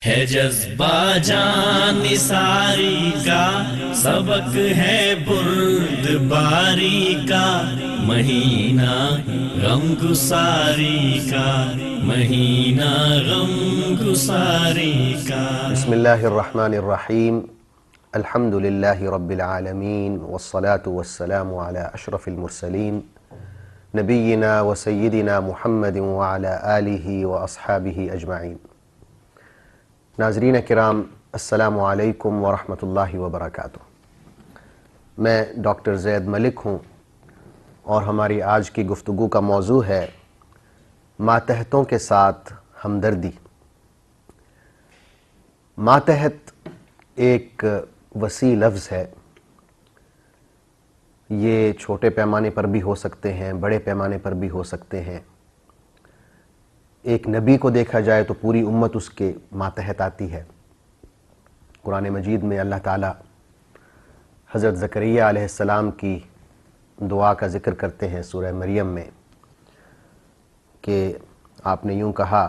ہے جذبہ جان نثاری کا، سبق ہے بردباری کا، مہینہ غم گساری کا، مہینہ غم گساری کا۔ بسم اللہ الرحمن الرحیم، الحمد للہ رب العالمین، والصلاة والسلام علی اشرف المرسلین، نبینا و سیدنا محمد وعلی آلہ و اصحابہ اجمعین۔ ناظرین کرام، السلام علیکم ورحمۃ اللہ وبرکاتہ۔ میں ڈاکٹر زید ملک ہوں اور ہماری آج کی گفتگو کا موضوع ہے ماتحتوں کے ساتھ ہمدردی۔ ماتحت ایک وسیع لفظ ہے، یہ چھوٹے پیمانے پر بھی ہو سکتے ہیں، بڑے پیمانے پر بھی ہو سکتے ہیں۔ ایک نبی کو دیکھا جائے تو پوری امت اس کے ماتحت آتی ہے۔ قرآن مجید میں اللہ تعالیٰ حضرت زکریا علیہ السلام کی دعا کا ذکر کرتے ہیں سورہ مریم میں کہ آپ نے یوں کہا،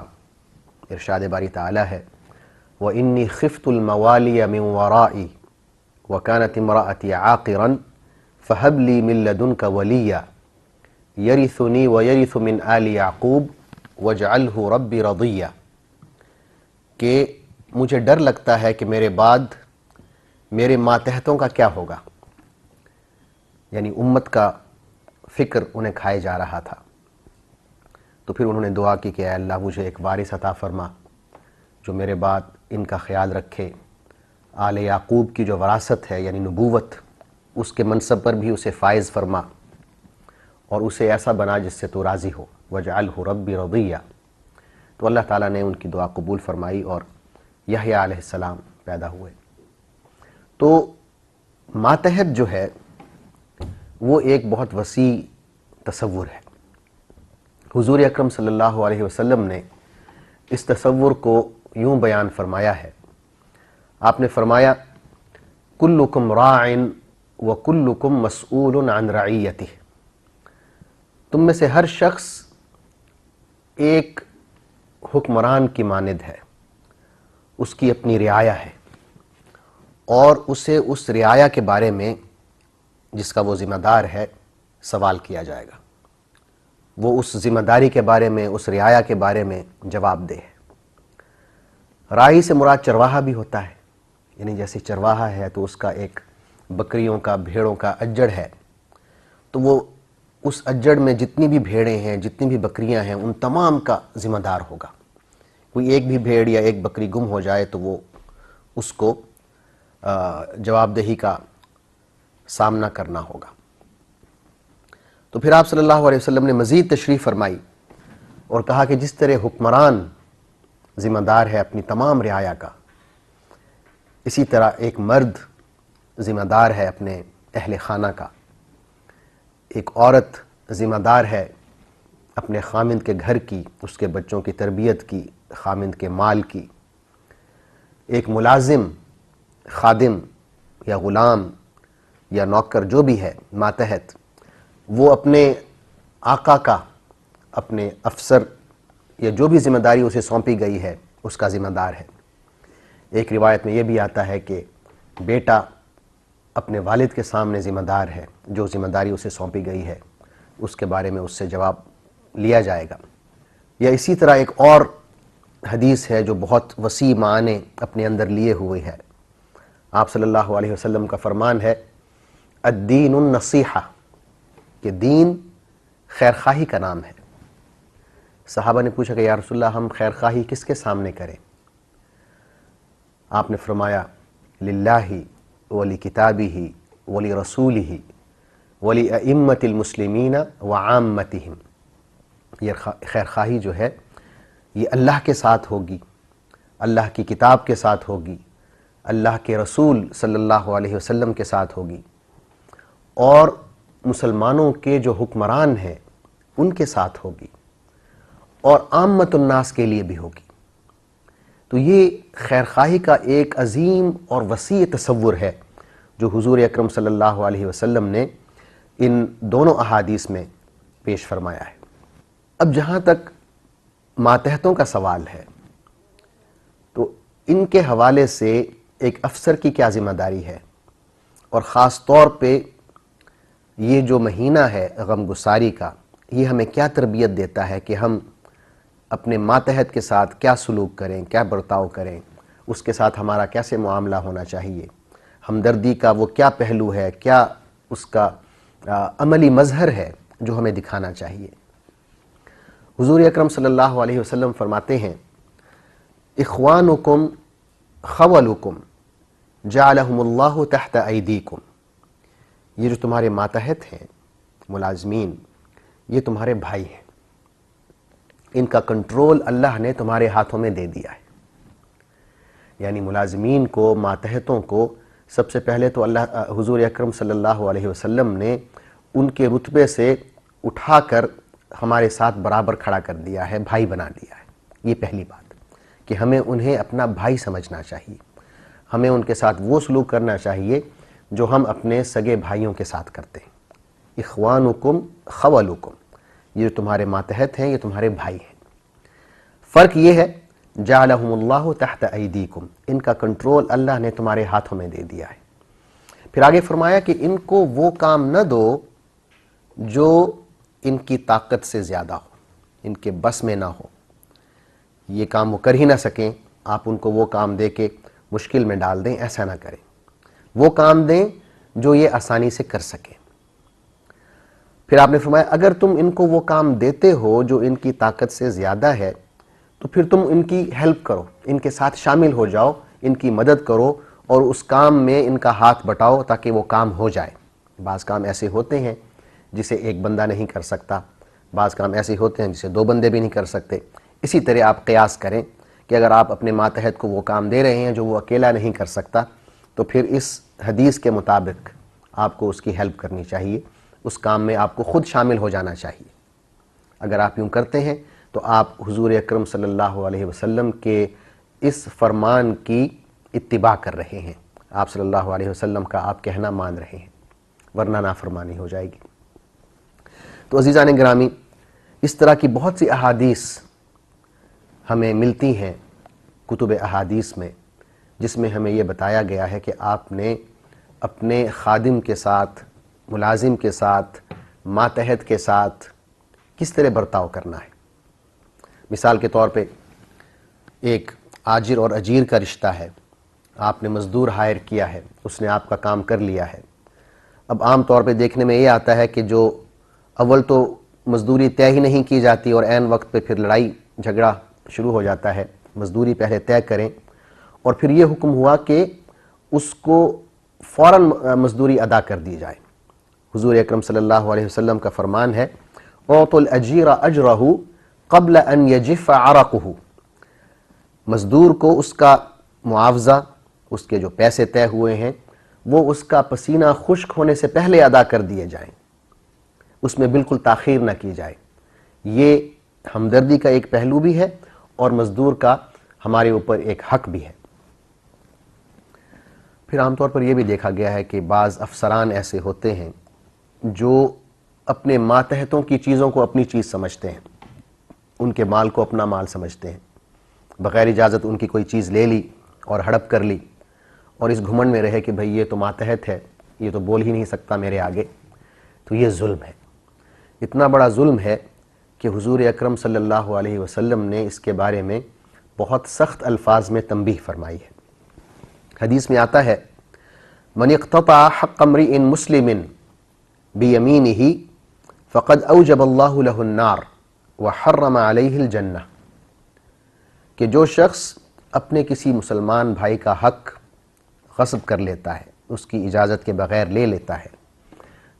ارشاد باری تعالیٰ ہے وَإِنِّي خِفْتُ الْمَوَالِيَ مِنْ وَرَائِي وَكَانَتِ امْرَأَتِي عَاقِرًا فَهَبْ لِي مِن لَّدُنْكَ وَلِيًّا يَرِثُنِي وَيَرِثُ مِنْ آلِ يَعْقُوبَ وَاجْعَلْهُ رَبِّ رَضِيًّا، کہ مجھے ڈر لگتا ہے کہ میرے بعد میرے ماتحتوں کا کیا ہوگا، یعنی امت کا فکر انہیں کھائے جا رہا تھا۔ تو پھر انہوں نے دعا کی کہ اے اللہ مجھے ایک وارث عطا فرما جو میرے بعد ان کا خیال رکھے، آل یعقوب کی جو وراثت ہے یعنی نبوت، اس کے منصب پر بھی اسے فائز فرما اور اسے ایسا بنا جس سے تو راضی ہو، وَاجْعَلْهُ رَبِّ رَضِيًّا۔ تو اللہ تعالیٰ نے ان کی دعا قبول فرمائی اور یحییٰ علیہ السلام پیدا ہوئے۔ تو ماتحت جو ہے وہ ایک بہت وسیع تصور ہے۔ حضور اکرم صلی اللہ علیہ وسلم نے اس تصور کو یوں بیان فرمایا ہے۔ آپ نے فرمایا کلکم راع وکلکم مسئول عن رعیتہ، تم میں سے ہر شخص ایک حکمران کی مانند ہے، اس کی اپنی رعایا ہے اور اسے اس رعایا کے بارے میں جس کا وہ ذمہ دار ہے سوال کیا جائے گا، وہ اس ذمہ داری کے بارے میں، اس رعایا کے بارے میں جواب دہ ہے۔ راعی سے مراد چرواہا بھی ہوتا ہے، یعنی جیسے چرواہا ہے تو اس کا ایک بکریوں کا، بھیڑوں کا اجڑ ہے، تو وہ اس اجڑ میں جتنی بھی بھیڑیں ہیں، جتنی بھی بکریاں ہیں، ان تمام کا ذمہ دار ہوگا۔ کوئی ایک بھی بھیڑ یا ایک بکری گم ہو جائے تو وہ اس کو جواب دہی کا سامنا کرنا ہوگا۔ تو پھر آپ صلی اللہ علیہ وسلم نے مزید تشریح فرمائی اور کہا کہ جس طرح حکمران ذمہ دار ہے اپنی تمام رعایا کا، اسی طرح ایک مرد ذمہ دار ہے اپنے اہل خانہ کا، ایک عورت ذمہ دار ہے اپنے خامند کے گھر کی، اس کے بچوں کی تربیت کی، خامند کے مال کی۔ ایک ملازم، خادم یا غلام یا نوکر جو بھی ہے ماتحت، وہ اپنے آقا کا، اپنے افسر یا جو بھی ذمہ داری اسے سونپی گئی ہے اس کا ذمہ دار ہے۔ ایک روایت میں یہ بھی آتا ہے کہ بیٹا اپنے والد کے سامنے ذمہ دار ہے، جو ذمہ داری اسے سونپی گئی ہے اس کے بارے میں اس سے جواب لیا جائے گا۔ یا اسی طرح ایک اور حدیث ہے جو بہت وسیع معنی اپنے اندر لیے ہوئے ہے۔ آپ صلی اللہ علیہ وسلم کا فرمان ہے الدین النصیحہ، کہ دین خیرخواہی کا نام ہے۔ صحابہ نے پوچھا کہ یا رسول اللہ ہم خیرخواہی کس کے سامنے کریں؟ آپ نے فرمایا للہ ولکتابہ ولرسولہ ولأئمۃ المسلمین وعامتہم، یہ خیرخواہی جو ہے یہ اللہ کے ساتھ ہوگی، اللہ کی کتاب کے ساتھ ہوگی، اللہ کے رسول صلی اللہ علیہ وسلم کے ساتھ ہوگی، اور مسلمانوں کے جو حکمران ہیں ان کے ساتھ ہوگی، اور عامت الناس کے لیے بھی ہوگی۔ تو یہ خیرخواہی کا ایک عظیم اور وسیع تصور ہے جو حضور اکرم صلی اللہ علیہ وسلم نے ان دونوں احادیث میں پیش فرمایا ہے۔ اب جہاں تک ماتحتوں کا سوال ہے تو ان کے حوالے سے ایک افسر کی کیا ذمہ داری ہے، اور خاص طور پہ یہ جو مہینہ ہے غم گساری کا، یہ ہمیں کیا تربیت دیتا ہے کہ ہم اپنے ماتحت کے ساتھ کیا سلوک کریں، کیا برتاؤ کریں، اس کے ساتھ ہمارا کیسے معاملہ ہونا چاہیے، ہمدردی کا وہ کیا پہلو ہے، کیا اس کا عملی مظہر ہے جو ہمیں دکھانا چاہیے۔ حضور اکرم صلی اللہ علیہ وسلم فرماتے ہیں، اخوانکم خولکم جعلہم اللہ تحت ایدیکم، یہ جو تمہارے ماتحت ہیں ملازمین، یہ تمہارے بھائی ہیں، ان کا کنٹرول اللہ نے تمہارے ہاتھوں میں دے دیا ہے۔ یعنی ملازمین کو، ماتحتوں کو سب سے پہلے تو حضور اکرم صلی اللہ علیہ وسلم نے ان کے رتبے سے اٹھا کر ہمارے ساتھ برابر کھڑا کر دیا ہے، بھائی بنا دیا ہے۔ یہ پہلی بات کہ ہمیں انہیں اپنا بھائی سمجھنا چاہیے، ہمیں ان کے ساتھ وہ سلوک کرنا چاہیے جو ہم اپنے سگے بھائیوں کے ساتھ کرتے ہیں۔ اخوانکم خولکم، یہ جو تمہارے ماتحت ہیں یہ تمہارے بھائی ہیں۔ فرق یہ ہے جعلہم اللہ تحت ایدیکم، ان کا کنٹرول اللہ نے تمہارے ہاتھوں میں دے دیا ہے۔ پھر آگے فرمایا کہ ان کو وہ کام نہ دو جو ان کی طاقت سے زیادہ ہو، ان کے بس میں نہ ہو، یہ کام وہ کر ہی نہ سکیں، آپ ان کو وہ کام دے کے مشکل میں ڈال دیں، ایسا نہ کریں۔ وہ کام دیں جو یہ آسانی سے کر سکیں۔ پھر آپ نے فرمایا اگر تم ان کو وہ کام دیتے ہو جو ان کی طاقت سے زیادہ ہے تو پھر تم ان کی ہیلپ کرو، ان کے ساتھ شامل ہو جاؤ، ان کی مدد کرو اور اس کام میں ان کا ہاتھ بٹاؤ تاکہ وہ کام ہو جائے۔ بعض کام ایسے ہوتے ہیں جسے ایک بندہ نہیں کر سکتا، بعض کام ایسے ہوتے ہیں جسے دو بندے بھی نہیں کر سکتے۔ اسی طرح آپ قیاس کریں کہ اگر آپ اپنے ماتحت کو وہ کام دے رہے ہیں جو وہ اکیلا نہیں کر سکتا تو پھر اس حدیث کے مطابق آپ کو اس کی ہیلپ کرنی چاہیے، اس کام میں آپ کو خود شامل ہو جانا چاہیے۔ اگر آپ یوں کرتے ہیں تو آپ حضور اکرم صلی اللہ علیہ وسلم کے اس فرمان کی اتباع کر رہے ہیں، آپ صلی اللہ علیہ وسلم کا آپ کہنا مان رہے ہیں، ورنہ نافرمانی ہو جائے گی۔ تو عزیزان گرامی، اس طرح کی بہت سی احادیث ہمیں ملتی ہیں کتب احادیث میں، جس میں ہمیں یہ بتایا گیا ہے کہ آپ نے اپنے خادم کے ساتھ، ملازم کے ساتھ، ماتحت کے ساتھ کس طرح برتاؤ کرنا ہے۔ مثال کے طور پہ ایک آجر اور اجیر کا رشتہ ہے، آپ نے مزدور ہائر کیا ہے، اس نے آپ کا کام کر لیا ہے۔ اب عام طور پہ دیکھنے میں یہ آتا ہے کہ جو اول تو مزدوری طے ہی نہیں کی جاتی اور عین وقت پہ پھر لڑائی جھگڑا شروع ہو جاتا ہے، مزدوری پہلے طے کریں، اور پھر یہ حکم ہوا کہ اس کو فوراً مزدوری ادا کر دی جائے۔ حضور اکرم صلی اللہ علیہ وسلم کا فرمان ہے اعطوا الاجیر اجرہ قبل ان یجف عرقہ، مزدور کو اس کا معاوضہ، اس کے جو پیسے طے ہوئے ہیں وہ اس کا پسینہ خشک ہونے سے پہلے ادا کر دیے جائیں، اس میں بالکل تاخیر نہ کی جائے۔ یہ ہمدردی کا ایک پہلو بھی ہے اور مزدور کا ہمارے اوپر ایک حق بھی ہے۔ پھر عام طور پر یہ بھی دیکھا گیا ہے کہ بعض افسران ایسے ہوتے ہیں جو اپنے ماتحتوں کی چیزوں کو اپنی چیز سمجھتے ہیں، ان کے مال کو اپنا مال سمجھتے ہیں، بغیر اجازت ان کی کوئی چیز لے لی اور ہڑپ کر لی، اور اس گھمنڈ میں رہے کہ بھئی یہ تو ماتحت ہے، یہ تو بول ہی نہیں سکتا میرے آگے۔ تو یہ ظلم ہے، اتنا بڑا ظلم ہے کہ حضور اکرم صلی اللہ علیہ وسلم نے اس کے بارے میں بہت سخت الفاظ میں تنبیہ فرمائی ہے۔ حدیث میں آتا ہے من اقتطع حق امرئ مسلم بیمینہ فقد اوجب اللہ لہ النار وحرم علیہ الجنہ، کہ جو شخص اپنے کسی مسلمان بھائی کا حق غصب کر لیتا ہے، اس کی اجازت کے بغیر لے لیتا ہے،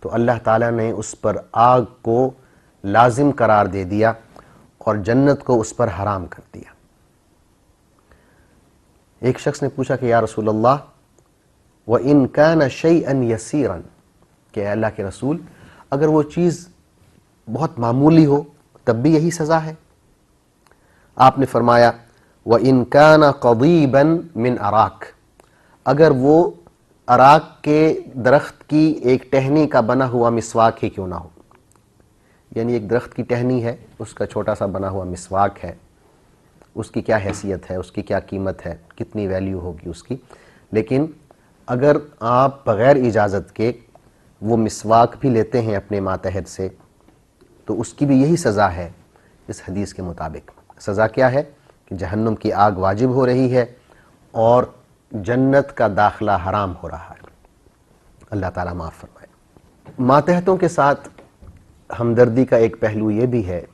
تو اللہ تعالیٰ نے اس پر آگ کو لازم قرار دے دیا اور جنت کو اس پر حرام کر دیا۔ ایک شخص نے پوچھا کہ یا رسول اللہ وَإِن كَانَ شَيْئًا يَسِيرًا، کہ اے اللہ کے رسول اگر وہ چیز بہت معمولی ہو تب بھی یہی سزا ہے؟ آپ نے فرمایا وَإِن كَانَ قَضِيبًا مِنْ أَرَاكَ، اگر وہ اراک کے درخت کی ایک ٹہنی کا بنا ہوا مسواک ہی کیوں نہ ہو، یعنی ایک درخت کی ٹہنی ہے، اس کا چھوٹا سا بنا ہوا مسواک ہے، اس کی کیا حیثیت ہے، اس کی کیا قیمت ہے، کتنی ویلیو ہوگی اس کی. لیکن اگر آپ بغیر اجازت کے وہ مسواک بھی لیتے ہیں اپنے ماتحت سے تو اس کی بھی یہی سزا ہے اس حدیث کے مطابق. سزا کیا ہے کہ جہنم کی آگ واجب ہو رہی ہے اور جنت کا داخلہ حرام ہو رہا ہے. اللہ تعالیٰ معاف فرمائے. ماتحتوں کے ساتھ ہمدردی کا ایک پہلو یہ بھی ہے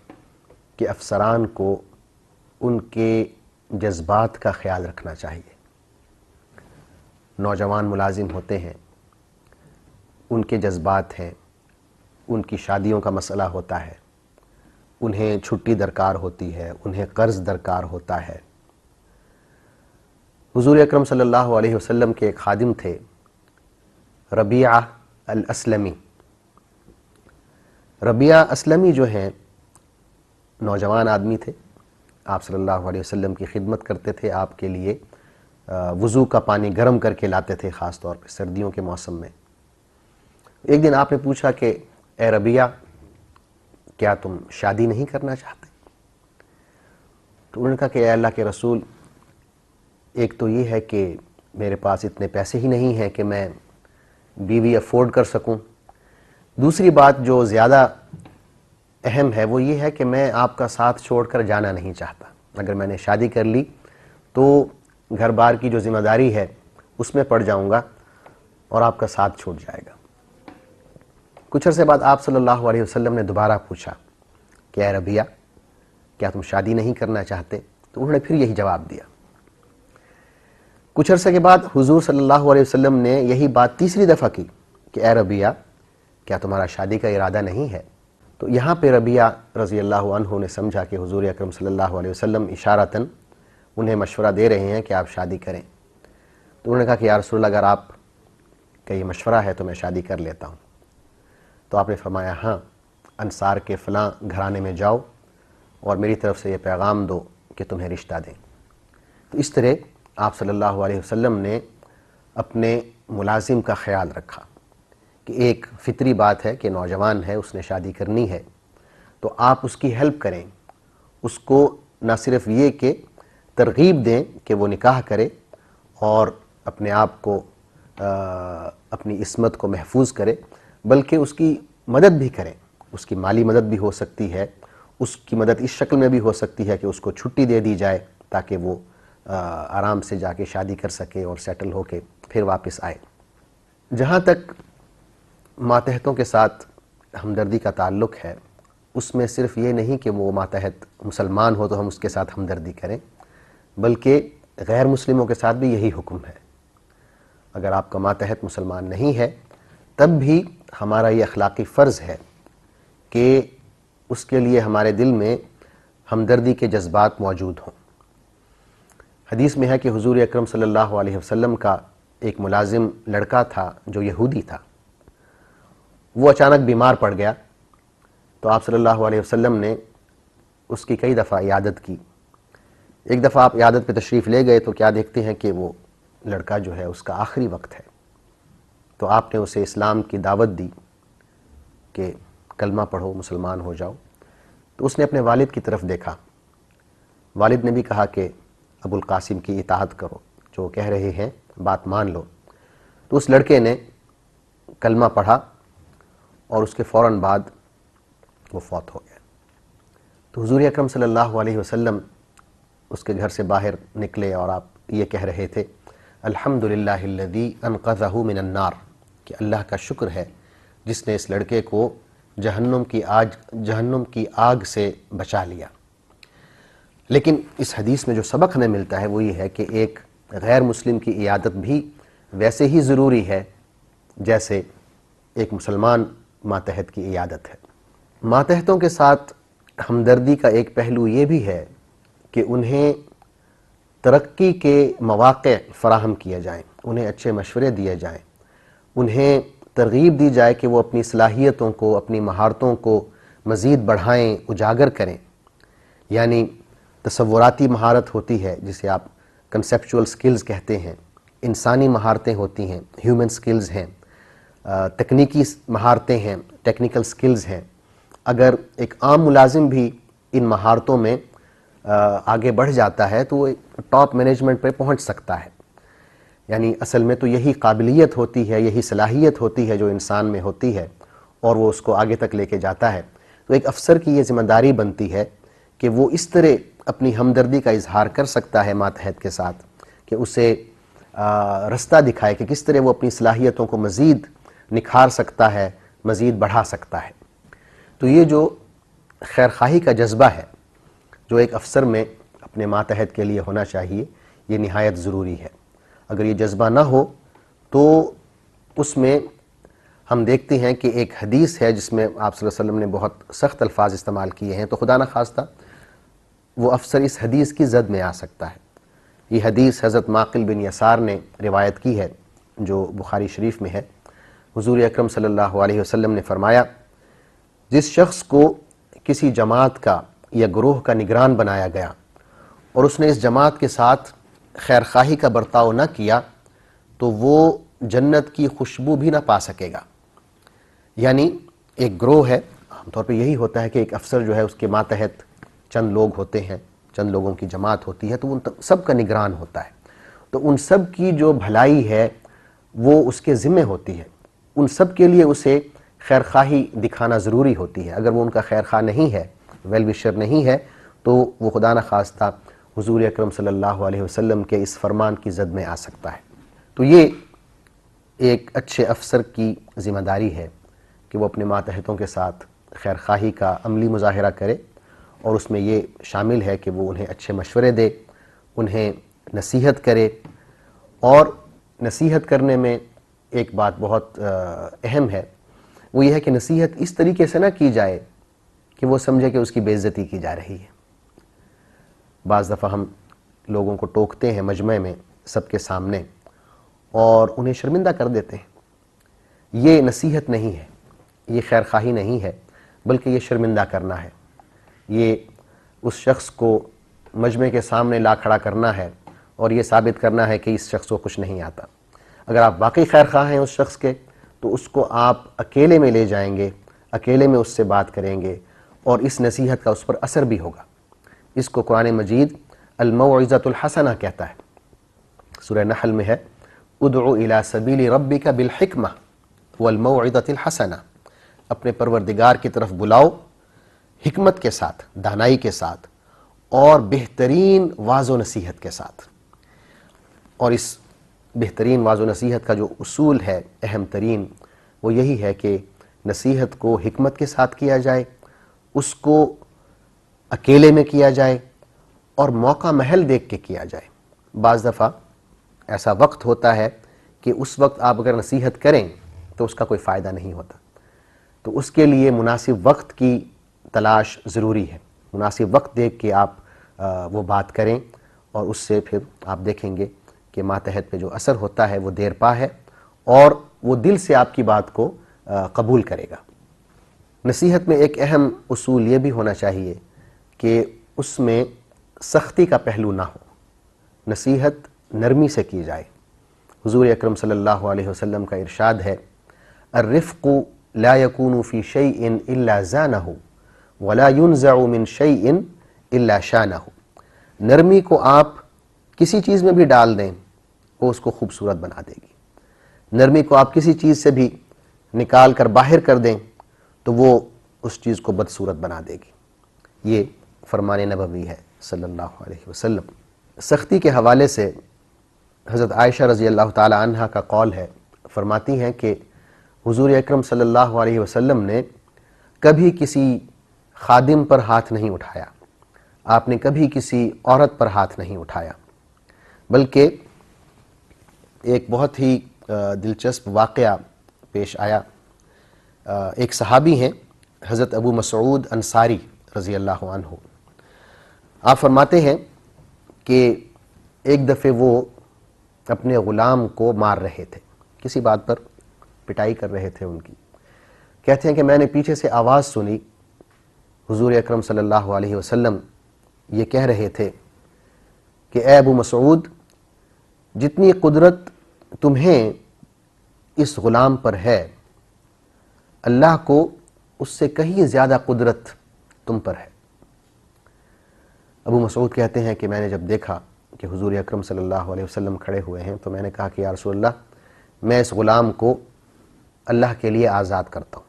کہ افسران کو ان کے جذبات کا خیال رکھنا چاہیے. نوجوان ملازم ہوتے ہیں، ان کے جذبات ہیں، ان کی شادیوں کا مسئلہ ہوتا ہے، انہیں چھٹی درکار ہوتی ہے، انہیں قرض درکار ہوتا ہے. حضور اکرم صلی اللہ علیہ وسلم کے ایک خادم تھے ربیعہ الاسلمی. ربیعہ اسلمی جو ہیں نوجوان آدمی تھے، آپ صلی اللہ علیہ وسلم کی خدمت کرتے تھے، آپ کے لیے وضو کا پانی گرم کر کے لاتے تھے، خاص طور پہ سردیوں کے موسم میں. ایک دن آپ نے پوچھا کہ اے ربیعہ، کیا تم شادی نہیں کرنا چاہتے؟ تو انہوں نے کہا کہ اے اللہ کے رسول، ایک تو یہ ہے کہ میرے پاس اتنے پیسے ہی نہیں ہیں کہ میں بیوی افورڈ کر سکوں. دوسری بات جو زیادہ اہم ہے وہ یہ ہے کہ میں آپ کا ساتھ چھوڑ کر جانا نہیں چاہتا. اگر میں نے شادی کر لی تو گھر بار کی جو ذمہ داری ہے اس میں پڑ جاؤں گا اور آپ کا ساتھ چھوٹ جائے گا. کچھ عرصے بعد آپ صلی اللہ علیہ وسلم نے دوبارہ پوچھا کہ اے ربیعہ، کیا تم شادی نہیں کرنا چاہتے؟ تو انہوں نے پھر یہی جواب دیا. کچھ عرصے کے بعد حضور صلی اللہ علیہ وسلم نے یہی بات تیسری دفعہ کی کہ اے ربیعہ، کیا تمہارا شادی کا ارادہ نہیں ہے؟ تو یہاں پہ ربیعہ رضی اللہ عنہ نے سمجھا کہ حضور اکرم صلی اللہ علیہ وسلم اشارتاً انہیں مشورہ دے رہے ہیں کہ آپ شادی کریں. تو انہوں نے کہا کہ یا رسول اللہ، اگر آپ کا یہ مشورہ ہے تو میں شادی کر لیتا ہوں. تو آپ نے فرمایا ہاں، انصار کے فلاں گھرانے میں جاؤ اور میری طرف سے یہ پیغام دو کہ تمہیں رشتہ دیں. تو اس طرح آپ صلی اللہ علیہ وسلم نے اپنے ملازم کا خیال رکھا کہ ایک فطری بات ہے کہ نوجوان ہے، اس نے شادی کرنی ہے، تو آپ اس کی ہیلپ کریں، اس کو نہ صرف یہ کہ ترغیب دیں کہ وہ نکاح کرے اور اپنے آپ کو اپنی عصمت کو محفوظ کرے، بلکہ اس کی مدد بھی کریں. اس کی مالی مدد بھی ہو سکتی ہے، اس کی مدد اس شکل میں بھی ہو سکتی ہے کہ اس کو چھٹی دے دی جائے تاکہ وہ آرام سے جا کے شادی کر سکے اور سیٹل ہو کے پھر واپس آئے. جہاں تک ماتحتوں کے ساتھ ہمدردی کا تعلق ہے، اس میں صرف یہ نہیں کہ وہ ماتحت مسلمان ہو تو ہم اس کے ساتھ ہمدردی کریں، بلکہ غیر مسلموں کے ساتھ بھی یہی حکم ہے. اگر آپ کا ماتحت مسلمان نہیں ہے تب بھی ہمارا یہ اخلاقی فرض ہے کہ اس کے لیے ہمارے دل میں ہمدردی کے جذبات موجود ہوں. حدیث میں ہے کہ حضور اکرم صلی اللہ علیہ وسلم کا ایک ملازم لڑکا تھا جو یہودی تھا. وہ اچانک بیمار پڑ گیا تو آپ صلی اللہ علیہ وسلم نے اس کی کئی دفعہ عیادت کی. ایک دفعہ آپ عیادت پہ تشریف لے گئے تو کیا دیکھتے ہیں کہ وہ لڑکا جو ہے اس کا آخری وقت ہے. تو آپ نے اسے اسلام کی دعوت دی کہ کلمہ پڑھو، مسلمان ہو جاؤ. تو اس نے اپنے والد کی طرف دیکھا. والد نے بھی کہا کہ ابو القاسم کی اطاعت کرو، جو کہہ رہے ہیں بات مان لو. تو اس لڑکے نے کلمہ پڑھا اور اس کے فوراً بعد وہ فوت ہو گیا. تو حضور اکرم صلی اللہ علیہ وسلم اس کے گھر سے باہر نکلے اور آپ یہ کہہ رہے تھے الحمدللہ الذی انقذہ من النار، کہ اللہ کا شکر ہے جس نے اس لڑکے کو جہنم کی آگ سے بچا لیا. لیکن اس حدیث میں جو سبق ہمیں ملتا ہے وہ یہ ہے کہ ایک غیر مسلم کی عیادت بھی ویسے ہی ضروری ہے جیسے ایک مسلمان ماتحت کی عیادت ہے. ماتحتوں کے ساتھ ہمدردی کا ایک پہلو یہ بھی ہے کہ انہیں ترقی کے مواقع فراہم کیے جائیں، انہیں اچھے مشورے دیے جائیں، انہیں ترغیب دی جائے کہ وہ اپنی صلاحیتوں کو، اپنی مہارتوں کو مزید بڑھائیں، اجاگر کریں. یعنی تصوراتی مہارت ہوتی ہے جسے آپ کنسیپچول سکلز کہتے ہیں، انسانی مہارتیں ہوتی ہیں، ہیومن سکلز ہیں، تکنیکی مہارتیں ہیں، ٹیکنیکل سکلز ہیں. اگر ایک عام ملازم بھی ان مہارتوں میں آگے بڑھ جاتا ہے تو وہ ٹاپ مینجمنٹ پہ پہنچ سکتا ہے. یعنی اصل میں تو یہی قابلیت ہوتی ہے, یہی صلاحیت ہوتی ہے جو انسان میں ہوتی ہے اور وہ اس کو آگے تک لے کے جاتا ہے. تو ایک افسر کی یہ ذمہ داری بنتی ہے کہ وہ اس طرح اپنی ہمدردی کا اظہار کر سکتا ہے ماتحت کے ساتھ کہ اسے رستہ دکھائے کہ کس طرح وہ اپنی صلاحیتوں کو مزید نکھار سکتا ہے, مزید بڑھا سکتا ہے. تو یہ جو خیرخواہی کا جذبہ ہے جو ایک افسر میں اپنے ماتحت کے لیے ہونا چاہیے, یہ نہایت ضروری ہے. اگر یہ جذبہ نہ ہو تو اس میں ہم دیکھتے ہیں کہ ایک حدیث ہے جس میں آپ صلی اللہ علیہ وسلم نے بہت سخت الفاظ استعمال کیے ہیں, تو خدا نخواستہ وہ افسر اس حدیث کی زد میں آ سکتا ہے. یہ حدیث حضرت معقل بن یسار نے روایت کی ہے جو بخاری شریف میں ہے. حضور اکرم صلی اللہ علیہ وسلم نے فرمایا, جس شخص کو کسی جماعت کا یا گروہ کا نگران بنایا گیا اور اس نے اس جماعت کے ساتھ خیرخواہی کا برتاؤ نہ کیا تو وہ جنت کی خوشبو بھی نہ پا سکے گا. یعنی ایک گروہ ہے, عام طور پہ یہی ہوتا ہے کہ ایک افسر جو ہے اس کے ماتحت چند لوگ ہوتے ہیں, چند لوگوں کی جماعت ہوتی ہے, تو ان سب کا نگران ہوتا ہے. تو ان سب کی جو بھلائی ہے وہ اس کے ذمہ ہوتی ہے, ان سب کے لیے اسے خیرخواہی دکھانا ضروری ہوتی ہے. اگر وہ ان کا خیرخواہ نہیں ہے, ویل وشر نہیں ہے, تو وہ خدا نخواستہ حضور اکرم صلی اللہ علیہ وسلم کے اس فرمان کی زد میں آ سکتا ہے. تو یہ ایک اچھے افسر کی ذمہ داری ہے کہ وہ اپنے ماتحتوں کے ساتھ خیرخواہی کا عملی مظاہرہ کرے, اور اس میں یہ شامل ہے کہ وہ انہیں اچھے مشورے دے, انہیں نصیحت کرے. اور نصیحت کرنے میں ایک بات بہت اہم ہے, وہ یہ ہے کہ نصیحت اس طریقے سے نہ کی جائے کہ وہ سمجھے کہ اس کی بے عزتی کی جا رہی ہے. بعض دفعہ ہم لوگوں کو ٹوکتے ہیں مجمع میں سب کے سامنے اور انہیں شرمندہ کر دیتے ہیں. یہ نصیحت نہیں ہے, یہ خیرخواہی نہیں ہے, بلکہ یہ شرمندہ کرنا ہے. یہ اس شخص کو مجمع کے سامنے لا کھڑا کرنا ہے اور یہ ثابت کرنا ہے کہ اس شخص کو کچھ نہیں آتا. اگر آپ واقعی خیرخواہ ہیں اس شخص کے تو اس کو آپ اکیلے میں لے جائیں گے, اکیلے میں اس سے بات کریں گے, اور اس نصیحت کا اس پر اثر بھی ہوگا. اس کو قرآن مجید الموعظۃ الحسنہ کہتا ہے. سورہ نحل میں ہے, ادعو الی سبیل ربک بالحکمہ والموعظۃ الحسنہ, اپنے پروردگار کی طرف بلاؤ حکمت کے ساتھ, دانائی کے ساتھ, اور بہترین واعظ و نصیحت کے ساتھ. اور اس بہترین واعظ و نصیحت کا جو اصول ہے اہم ترین, وہ یہی ہے کہ نصیحت کو حکمت کے ساتھ کیا جائے, اس کو اکیلے میں کیا جائے, اور موقع محل دیکھ کے کیا جائے. بعض دفعہ ایسا وقت ہوتا ہے کہ اس وقت آپ اگر نصیحت کریں تو اس کا کوئی فائدہ نہیں ہوتا. تو اس کے لیے مناسب وقت کی تلاش ضروری ہے. مناسب وقت دیکھ کے آپ وہ بات کریں, اور اس سے پھر آپ دیکھیں گے کہ ماتحت پہ جو اثر ہوتا ہے وہ دیر پا ہے, اور وہ دل سے آپ کی بات کو قبول کرے گا. نصیحت میں ایک اہم اصول یہ بھی ہونا چاہیے کہ اس میں سختی کا پہلو نہ ہو, نصیحت نرمی سے کی جائے. حضور اکرم صلی اللہ علیہ وسلم کا ارشاد ہے, الرفق لا يكون في شيء الا زانه ولا ينزع من شيء الا شانه. نرمی کو آپ کسی چیز میں بھی ڈال دیں وہ اس کو خوبصورت بنا دے گی. نرمی کو آپ کسی چیز سے بھی نکال کر باہر کر دیں تو وہ اس چیز کو بدصورت بنا دے گی. یہ فرمان نبوی ہے صلی اللہ علیہ وسلم. سختی کے حوالے سے حضرت عائشہ رضی اللہ تعالی عنہا کا قول ہے, فرماتی ہیں کہ حضور اکرم صلی اللہ علیہ وسلم نے کبھی کسی خادم پر ہاتھ نہیں اٹھایا, آپ نے کبھی کسی عورت پر ہاتھ نہیں اٹھایا, بلکہ ایک بہت ہی دلچسپ واقعہ پیش آیا. ایک صحابی ہیں حضرت ابو مسعود انصاری رضی اللہ عنہ, آپ فرماتے ہیں کہ ایک دفعہ وہ اپنے غلام کو مار رہے تھے, کسی بات پر پٹائی کر رہے تھے ان کی. کہتے ہیں کہ میں نے پیچھے سے آواز سنی, حضور اکرم صلی اللہ علیہ وسلم یہ کہہ رہے تھے کہ اے ابو مسعود, جتنی قدرت تمہیں اس غلام پر ہے اللہ کو اس سے کہیں زیادہ قدرت تم پر ہے. ابو مسعود کہتے ہیں کہ میں نے جب دیکھا کہ حضور اکرم صلی اللہ علیہ وسلم کھڑے ہوئے ہیں تو میں نے کہا کہ یا رسول اللہ میں اس غلام کو اللہ کے لیے آزاد کرتا ہوں۔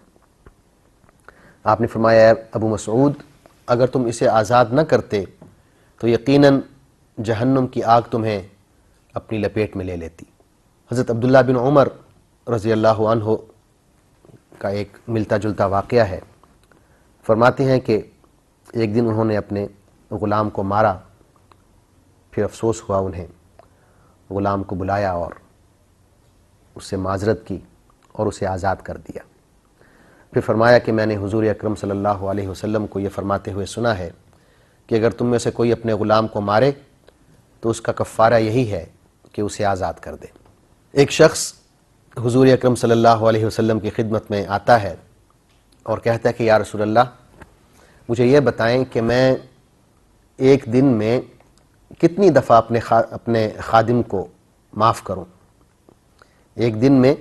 آپ نے فرمایا اے ابو مسعود اگر تم اسے آزاد نہ کرتے تو یقیناً جہنم کی آگ تمہیں اپنی لپیٹ میں لے لیتی۔ حضرت عبداللہ بن عمر رضی اللہ عنہ کا ایک ملتا جلتا واقعہ ہے۔ فرماتے ہیں کہ ایک دن انہوں نے اپنے غلام کو مارا، پھر افسوس ہوا انہیں، غلام کو بلایا اور اس سے معذرت کی اور اسے آزاد کر دیا۔ پھر فرمایا کہ میں نے حضور اکرم صلی اللہ علیہ وسلم کو یہ فرماتے ہوئے سنا ہے کہ اگر تم میں سے کوئی اپنے غلام کو مارے تو اس کا کفارہ یہی ہے کہ اسے آزاد کر دے۔ ایک شخص حضور اکرم صلی اللہ علیہ وسلم کی خدمت میں آتا ہے اور کہتا ہے کہ یا رسول اللہ مجھے یہ بتائیں کہ میں ایک دن میں کتنی دفعہ اپنے خادم کو معاف کروں، ایک دن میں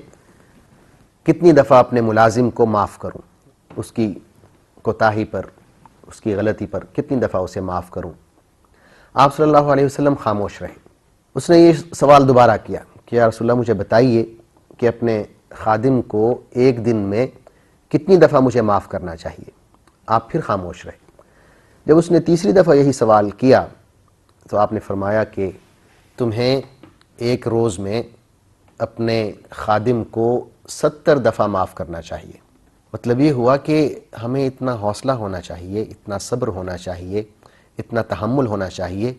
کتنی دفعہ اپنے ملازم کو معاف کروں، اس کی کوتاہی پر، اس کی غلطی پر کتنی دفعہ اسے معاف کروں۔ آپ صلی اللہ علیہ وسلم خاموش رہے۔ اس نے یہ سوال دوبارہ کیا کہ یا رسول اللہ مجھے بتائیے کہ اپنے خادم کو ایک دن میں کتنی دفعہ مجھے معاف کرنا چاہیے۔ آپ پھر خاموش رہے۔ جب اس نے تیسری دفعہ یہی سوال کیا تو آپ نے فرمایا کہ تمہیں ایک روز میں اپنے خادم کو 70 دفعہ معاف کرنا چاہیے۔ مطلب یہ ہوا کہ ہمیں اتنا حوصلہ ہونا چاہیے، اتنا صبر ہونا چاہیے، اتنا تحمل ہونا چاہیے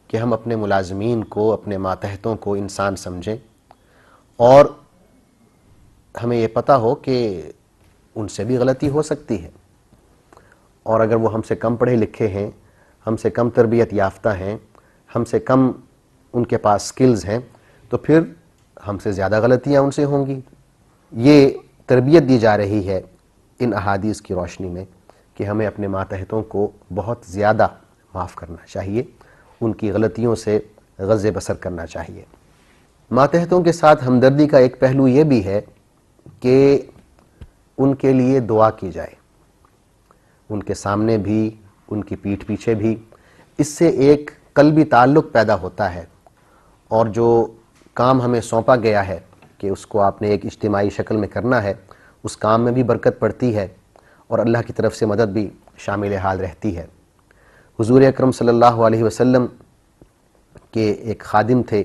کہ ہم اپنے ملازمین کو، اپنے ماتحتوں کو انسان سمجھیں اور ہمیں یہ پتہ ہو کہ ان سے بھی غلطی ہو سکتی ہے، اور اگر وہ ہم سے کم پڑھے لکھے ہیں، ہم سے کم تربیت یافتہ ہیں، ہم سے کم ان کے پاس سکلز ہیں تو پھر ہم سے زیادہ غلطیاں ان سے ہوں گی۔ یہ تربیت دی جا رہی ہے ان احادیث کی روشنی میں کہ ہمیں اپنے ماتحتوں کو بہت زیادہ معاف کرنا چاہیے، ان کی غلطیوں سے غض بصر کرنا چاہیے۔ ماتحتوں کے ساتھ ہمدردی کا ایک پہلو یہ بھی ہے کہ ان کے لیے دعا کی جائے، ان کے سامنے بھی، ان کی پیٹھ پیچھے بھی۔ اس سے ایک قلبی تعلق پیدا ہوتا ہے، اور جو کام ہمیں سونپا گیا ہے کہ اس کو آپ نے ایک اجتماعی شکل میں کرنا ہے، اس کام میں بھی برکت پڑتی ہے اور اللہ کی طرف سے مدد بھی شامل حال رہتی ہے۔ حضور اکرم صلی اللہ علیہ وسلم کے ایک خادم تھے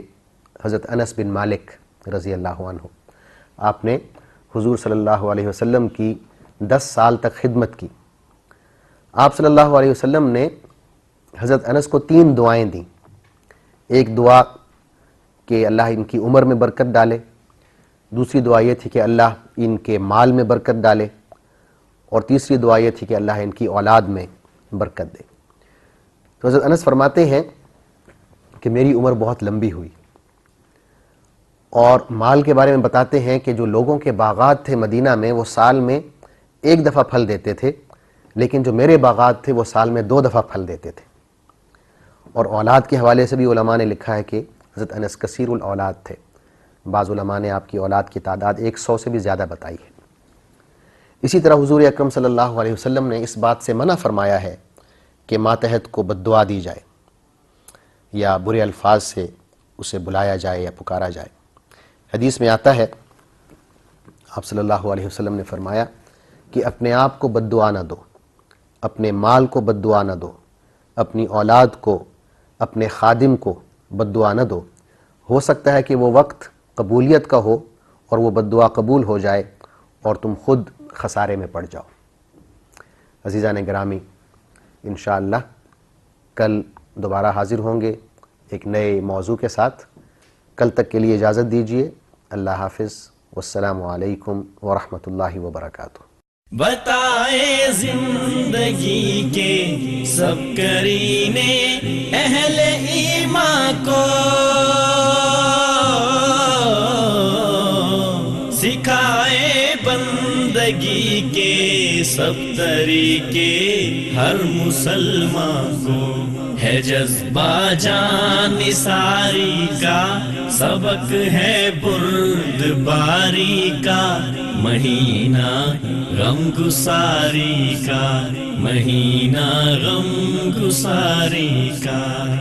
حضرت انس بن مالک رضی اللہ عنہ۔ آپ نے حضور صلی اللہ علیہ وسلم کی 10 سال تک خدمت کی۔ آپ صلی اللہ علیہ وسلم نے حضرت انس کو 3 دعائیں دیں۔ ایک دعا کہ اللہ ان کی عمر میں برکت ڈالے، دوسری دعا یہ تھی کہ اللہ ان کے مال میں برکت ڈالے، اور تیسری دعا یہ تھی کہ اللہ ان کی اولاد میں برکت دے۔ تو حضرت انس فرماتے ہیں کہ میری عمر بہت لمبی ہوئی، اور مال کے بارے میں بتاتے ہیں کہ جو لوگوں کے باغات تھے مدینہ میں وہ سال میں 1 دفعہ پھل دیتے تھے، لیکن جو میرے باغات تھے وہ سال میں 2 دفعہ پھل دیتے تھے۔ اور اولاد کے حوالے سے بھی علماء نے لکھا ہے کہ حضرت انس کثیر الاولاد تھے۔ بعض علماء نے آپ کی اولاد کی تعداد 100 سے بھی زیادہ بتائی ہے۔ اسی طرح حضور اکرم صلی اللہ علیہ وسلم نے اس بات سے منع فرمایا ہے کہ ماتحت کو بد دعا دی جائے یا برے الفاظ سے اسے بلایا جائے یا پکارا جائے۔ حدیث میں آتا ہے آپ صلی اللہ علیہ وسلم نے فرمایا کہ اپنے آپ کو بد دعا نہ دو، اپنے مال کو بد دعا نہ دو، اپنی اولاد کو، اپنے خادم کو بد دعا نہ دو۔ ہو سکتا ہے کہ وہ وقت قبولیت کا ہو اور وہ بد دعا قبول ہو جائے اور تم خود خسارے میں پڑ جاؤ۔ عزیزان گرامی، انشاءاللہ کل دوبارہ حاضر ہوں گے ایک نئے موضوع کے ساتھ۔ کل تک کے لیے اجازت دیجیے۔ اللہ حافظ، والسلام علیکم ورحمۃ اللہ وبرکاتہ۔ بتائے زندگی کے سب کرینے اہل ایمان کو، سکھائے بندگی کے سب طریقے ہر مسلمان کو، ہے جذبہ جان نثاری کا سبق ہے بردباری کا مہینہ، غم گساری کا مہینہ، غم گساری کا۔